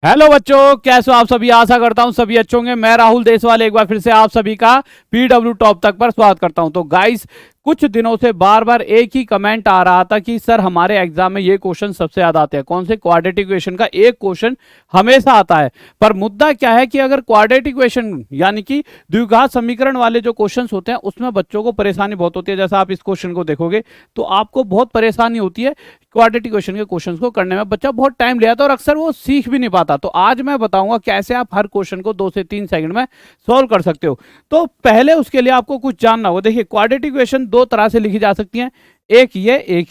Hello बच्चों, कैसे हो आप सभी। आशा करता हूं सभी अच्छे होंगे। मैं राहुल देशवाल एक बार फिर से आप सभी का पीडब्ल्यू टॉप तक पर स्वागत करता हूं। तो गाइस, कुछ दिनों से बार बार एक ही कमेंट आ रहा था कि सर हमारे एग्जाम में ये क्वेश्चन सबसे ज्यादा आते हैं। कौन से? क्वाड्रेटिक इक्वेशन का एक क्वेश्चन हमेशा आता है। पर मुद्दा क्या है कि अगर क्वाड्रेटिक इक्वेशन यानी कि द्विघात समीकरण वाले जो क्वेश्चन होते हैं उसमें बच्चों को परेशानी बहुत होती है। जैसा आप इस क्वेश्चन को देखोगे तो आपको बहुत परेशानी होती है क्वाड्रेटिक इक्वेशन के क्वेश्चंस को करने में। बच्चा बहुत टाइम ले आता है और अक्सर वो सीख भी नहीं पाता। तो आज मैं बताऊंगा कैसे आप हर क्वेश्चन को 2 से 3 सेकंड में सॉल्व कर सकते हो। तो पहले उसके लिए आपको कुछ जानना होगा। देखिए, क्वाड्रेटिक इक्वेशन दो तरह से लिखी जा सकती हैं, एक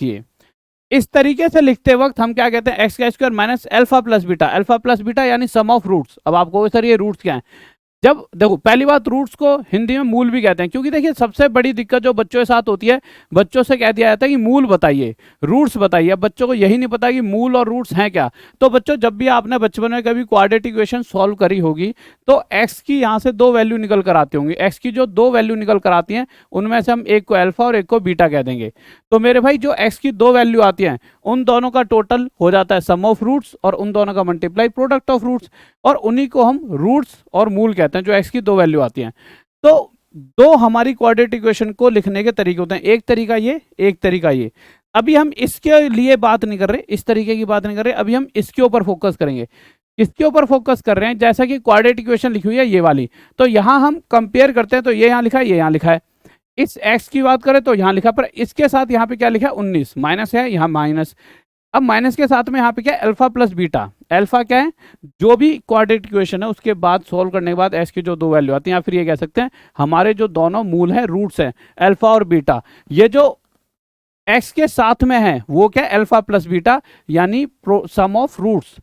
ये। इस तरीके से लिखते वक्त हम क्या कहते हैं? एक्स का square minus alpha plus beta यानी सम ऑफ रूट्स। अब आपको सर ये रूट्स क्या है? जब देखो, पहली बात, रूट्स को हिंदी में मूल भी कहते हैं। क्योंकि देखिए, सबसे बड़ी दिक्कत जो बच्चों के साथ होती है, बच्चों से कह दिया जाता है कि मूल बताइए, रूट्स बताइए। अब बच्चों को यही नहीं पता कि मूल और रूट्स हैं क्या। तो बच्चों, जब भी आपने बचपन में कभी क्वाड्रेटिक इक्वेशन सॉल्व करी होगी तो एक्स की यहाँ से दो वैल्यू निकल कर आती होंगी। एक्स की जो दो वैल्यू निकल कर आती हैं उनमें से हम एक को अल्फा और एक को बीटा कह देंगे। तो मेरे भाई, जो एक्स की दो वैल्यू आती हैं उन दोनों का टोटल हो जाता है सम ऑफ रूट्स, और उन दोनों का मल्टीप्लाई प्रोडक्ट ऑफ रूट्स, और उन्हीं को हम रूट्स और मूल कहते हैं, जो एक्स की दो वैल्यू आती हैं। तो दो हमारी क्वाड्रेटिक इक्वेशन को लिखने के तरीके होते हैं, एक तरीका ये, एक तरीका ये। अभी हम इसके लिए बात नहीं कर रहे, इस तरीके की बात नहीं कर रहे। अभी हम इसके ऊपर फोकस करेंगे। इसके ऊपर फोकस कर रहे हैं। जैसा कि क्वाड्रेटिक इक्वेशन लिखी हुई है ये वाली, तो यहां हम कंपेयर करते हैं। तो ये यहां लिखा है, ये यहां लिखा है। इस x की बात करें तो यहां लिखा, पर इसके साथ यहां पे क्या लिखा है? 19 माइनस है, यहां माइनस। अब माइनस के साथ में यहाँ पे क्या है? Alpha plus beta. अल्फा क्या है? जो भी क्वाड्रेटिक इक्वेशन है उसके बाद सोल्व करने के बाद एक्स की जो दो वैल्यू आती हैं, या फिर ये कह सकते हैं हमारे जो दोनों मूल हैं, रूट्स हैं, अल्फा और बीटा, ये जो एक्स के साथ में है वो क्या है? अल्फा प्लस बीटा यानी सम ऑफ रूट्स,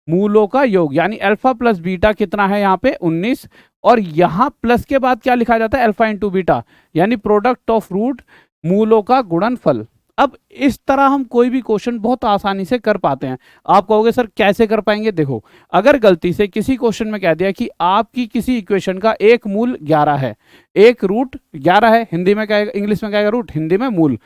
मूलों का योग। यानी अल्फा प्लस बीटा कितना है यहाँ पे? 19। और यहाँ प्लस के बाद क्या लिखा जाता है? अल्फा इंटू बीटा यानी प्रोडक्ट ऑफ रूट, मूलों का गुणनफल। अब इस तरह हम कोई भी क्वेश्चन बहुत आसानी से कर पाते हैं। आप कहोगे सर कैसे कर पाएंगे? देखो, अगर गलती से किसी क्वेश्चन में कह दिया कि आपकी किसी इक्वेशन का एक मूल 11 है, एक रूट 11 है, हिंदी में क्या, इंग्लिश में क्या, रूट, हिंदी में मूल,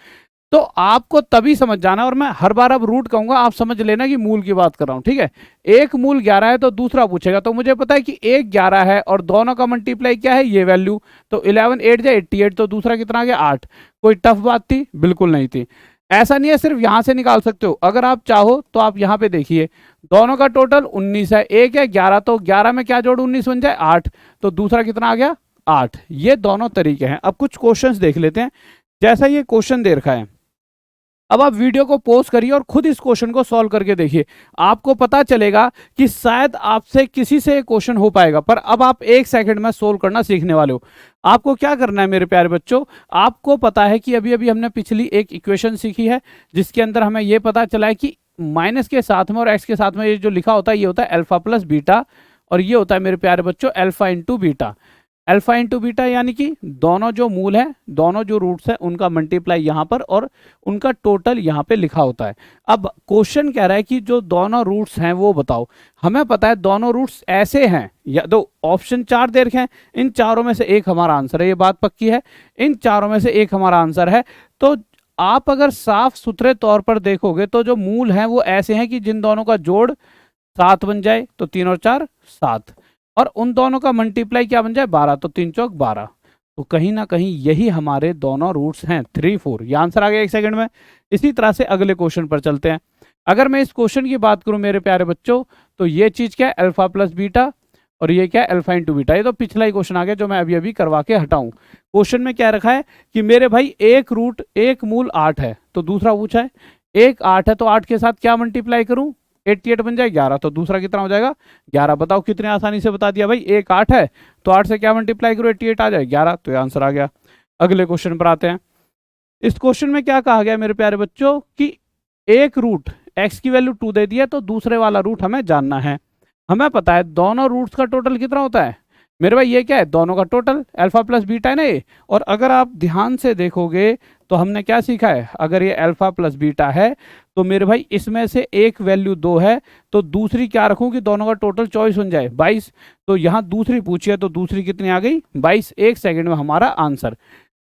तो आपको तभी समझ जाना। और मैं हर बार अब रूट कहूंगा, आप समझ लेना कि मूल की बात कर रहा हूं, ठीक है। एक मूल 11 है तो दूसरा पूछेगा, तो मुझे पता है कि एक 11 है और दोनों का मल्टीप्लाई क्या है? ये वैल्यू। तो 11 8 जा 88, तो दूसरा कितना आ गया? 8। कोई टफ बात थी? बिल्कुल नहीं थी। ऐसा नहीं है सिर्फ यहां से निकाल सकते हो, अगर आप चाहो तो आप यहां पे देखिए, दोनों का टोटल 19 है, एक है 11, तो 11 में क्या जोड़ 19 बन जाए? 8। तो दूसरा कितना आ गया? 8। ये दोनों तरीके हैं। अब कुछ क्वेश्चंस देख लेते हैं। जैसा ये क्वेश्चन दे रखा है, अब आप वीडियो को पॉज करिए और खुद इस क्वेश्चन को सॉल्व करके देखिए। आपको पता चलेगा कि शायद आपसे किसी से क्वेश्चन हो पाएगा, पर अब आप 1 सेकंड में सोल्व करना सीखने वाले हो। आपको क्या करना है मेरे प्यारे बच्चों? आपको पता है कि अभी अभी हमने पिछली एक इक्वेशन सीखी है जिसके अंदर हमें यह पता चला है कि माइनस के साथ में और एक्स के साथ में ये जो लिखा होता है ये होता है अल्फा प्लस बीटा, और ये होता है मेरे प्यारे बच्चों alpha into beta. Alpha into beta यानी कि दोनों जो मूल है, दोनों जो रूट्स है, उनका मल्टीप्लाई यहां पर और उनका टोटल यहां पे लिखा होता है। अब क्वेश्चन कह रहा है कि जो दोनों रूट्स हैं वो बताओ। हमें पता है दोनों रूट्स ऐसे हैं, या दो ऑप्शन 4 दे रखे हैं, इन चारों में से एक हमारा आंसर है, ये बात पक्की है। इन चारों में से एक हमारा आंसर है। तो आप अगर साफ सुथरे तौर पर देखोगे तो जो मूल हैं वो ऐसे हैं कि जिन दोनों का जोड़ 7 बन जाए, तो 3 और 4 7, और उन दोनों का मल्टीप्लाई क्या बन जाए? 12, तो 3 चौक 12। तो कहीं ना कहीं यही हमारे दोनों रूट्स हैं, 3 4। ये आंसर आ गया 1 सेकंड में। इसी तरह से अगले क्वेश्चन पर चलते हैं। अगर मैं इस क्वेश्चन की बात करूं मेरे प्यारे बच्चों, तो ये चीज क्या है? अल्फा प्लस बीटा, और ये क्या है? Alpha into beta. ये तो पिछला ही क्वेश्चन आ गया जो मैं अभी अभी करवा के हटाऊं। क्वेश्चन में क्या रखा है कि मेरे भाई एक रूट, एक मूल 8 है, तो दूसरा पूछा है एक 8 है, तो 8 के साथ क्या मल्टीप्लाई करूं? 88 बन जाए 11, तो दूसरा कितना हो जाएगा? 11। बताओ, कितने आसानी से बता दिया भाई। एक 8 है तो 8 से क्या मल्टीप्लाई करो? 88 आ जाए 11, तो ये आंसर आ गया। अगले क्वेश्चन पर आते हैं। इस क्वेश्चन में क्या कहा गया मेरे प्यारे बच्चों कि एक रूट x की वैल्यू 2 दे दी है, तो दूसरे वाला रूट हमें जानना है। हमें पता है दोनों रूट्स का टोटल कितना होता है मेरे भाई? ये क्या है? दोनों का टोटल अल्फा प्लस बीटा है ना ये। और अगर आप ध्यान से देखोगे तो हमने क्या सीखा है? अगर ये अल्फा प्लस बीटा है तो मेरे भाई इसमें से एक वैल्यू 2 है, तो दूसरी क्या रखूं कि दोनों का टोटल 24 बन जाए 22। तो यहां दूसरी पूछी है, तो दूसरी कितनी आ गई? 22। 1 सेकंड में हमारा आंसर।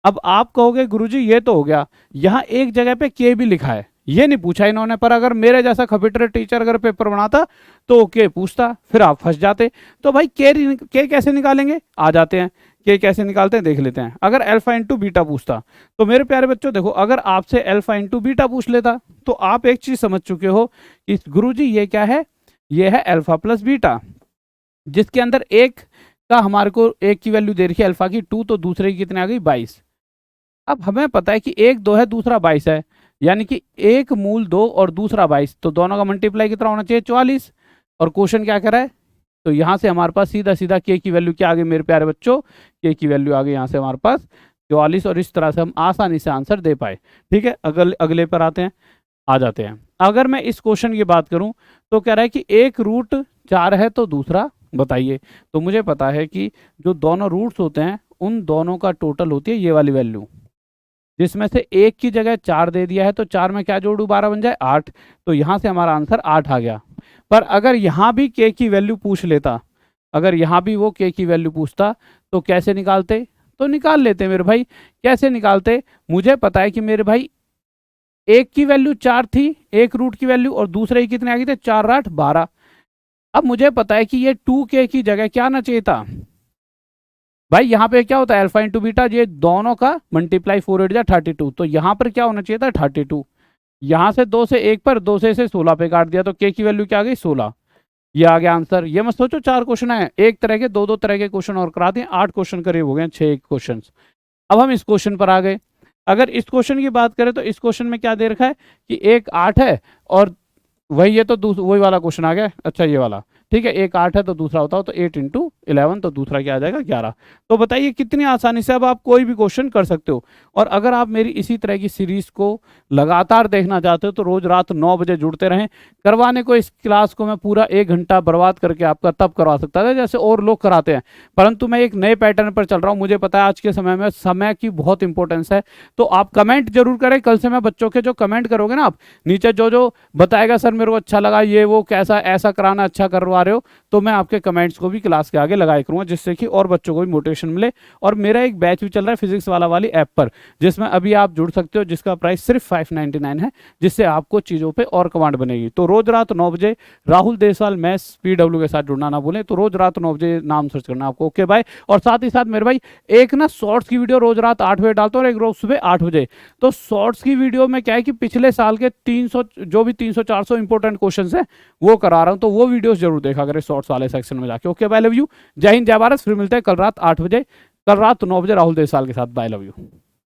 अब आप कहोगे गुरुजी ये तो हो गया, यहां एक जगह पे के भी लिखा है, ये नहीं पूछा इन्होंने। पर अगर मेरे जैसा खपीटर टीचर अगर पेपर बनाता तो के पूछता, फिर आप फंस जाते। तो भाई के कैसे निकालेंगे, आ जाते हैं। के कैसे निकालते हैं देख लेते हैं। अगर अल्फा इंटू बीटा पूछता तो मेरे प्यारे बच्चों देखो, अगर आपसे अल्फा इंटू बीटा पूछ लेता तो आप एक चीज समझ चुके हो कि गुरुजी ये क्या है, ये है अल्फा प्लस बीटा, जिसके अंदर एक का हमारे को एक की वैल्यू दे रखी है अल्फा की 2, तो दूसरे की कितने आ गई 22। अब हमें पता है कि एक 2 है दूसरा 22 है, यानी कि एक मूल 2 और दूसरा 22, तो दोनों का मल्टीप्लाई कितना होना चाहिए 44। और क्वेश्चन क्या करा है, तो यहाँ से हमारे पास सीधा सीधा के की वैल्यू क्या आ गई मेरे प्यारे बच्चों, के की वैल्यू आ गई यहाँ से हमारे पास 44। और इस तरह से हम आसानी से आंसर दे पाए। ठीक है, अगले पर आते हैं, आ जाते हैं। अगर मैं इस क्वेश्चन की बात करूं तो कह रहा है कि एक रूट 4 है तो दूसरा बताइए। तो मुझे पता है कि जो दोनों रूट्स होते हैं उन दोनों का टोटल होती है ये वाली वैल्यू, जिसमें से एक की जगह 4 दे दिया है तो 4 में क्या जोड़ू 12 बन जाए 8। तो यहां से हमारा आंसर 8 आ गया। पर अगर यहां भी के की वैल्यू पूछ लेता, अगर यहां भी वो के की वैल्यू पूछता तो कैसे निकालते, तो निकाल लेते मेरे भाई। कैसे निकालते, मुझे पता है कि मेरे भाई एक की वैल्यू 4 थी, एक रूट की वैल्यू, और दूसरे की कितने आ गई थे 4 8 12। अब मुझे पता है कि ये 2k की जगह क्या आना चाहिए था भाई, यहाँ पे क्या होता है अल्फा इंटू बीटा, ये दोनों का मल्टीप्लाई 4 8 जा 32, तो यहाँ पर क्या होना चाहिए था 32। यहाँ से 2 से 1 पर, 2 से 16 पे काट दिया तो के की वैल्यू क्या आ गई 16। ये आ गया आंसर। ये मत सोचो 4 क्वेश्चन है, एक तरह के 2 तरह के क्वेश्चन और करा दिए, 8 क्वेश्चन करीब हो गए, 6 क्वेश्चन। अब हम इस क्वेश्चन पर आ गए। अगर इस क्वेश्चन की बात करें तो इस क्वेश्चन में क्या दे रखा है कि एक 8 है और वही ये तो वही वाला क्वेश्चन आ गया। अच्छा ये वाला ठीक है, एक 8 है तो दूसरा होता हो तो 8 इंटू 11, तो दूसरा क्या आ जाएगा 11। तो बताइए कितनी आसानी से अब आप कोई भी क्वेश्चन कर सकते हो। और अगर आप मेरी इसी तरह की सीरीज को लगातार देखना चाहते हो तो रोज रात 9 बजे जुड़ते रहें। करवाने को इस क्लास को मैं पूरा 1 घंटा बर्बाद करके आपका तब करवा सकता था जैसे और लोग कराते हैं, परंतु मैं एक नए पैटर्न पर चल रहा हूँ। मुझे पता है आज के समय में समय की बहुत इंपॉर्टेंस है। तो आप कमेंट जरूर करें। कल से मैं बच्चों के जो कमेंट करोगे ना आप नीचे, जो जो बताएगा सर मेरे को अच्छा लगा, ये वो कैसा ऐसा कराना अच्छा करवा रहे हो, तो मैं आपके कमेंट्स को भी क्लास के आगे लगाया करूंगा, जिससे कि और बच्चों को भी मोटिवेशन मिले। और मेरा एक बैच भी चल रहा है फिजिक्स वाली ऐप पर, जिसमें अभी आप जुड़ सकते हो, जिसका प्राइस सिर्फ 599 है, जिससे आपको चीज़ों पे और कमांड बनेगी। तो रोज रात 9 बजे राहुल देसवाल मैथ्स PW के साथ जुड़ना ना भूलें। तो रोज रात 9 बजे नाम सर्च करना आपको। Okay bye. और साथ ही साथ मेरे भाई एक ना शॉर्ट्स की वीडियो रोज रात 8 बजे डालता हूँ और एक रोज सुबह 8 बजे। तो शॉर्ट्स की वीडियो में क्या है कि पिछले साल के 300 जो भी 300 400 इंपॉर्टेंट क्वेश्चन है वो करा रहा हूँ, तो वो वीडियोस जरूर देखा करें शॉर्ट्स वाले सेक्शन में जाके। ओके बाय, लव यू, जय हिंद जय भारत। फिर मिलते हैं कल रात 8 बजे, कल रात 9 बजे राहुल देसवाल के साथ। Bye, love you.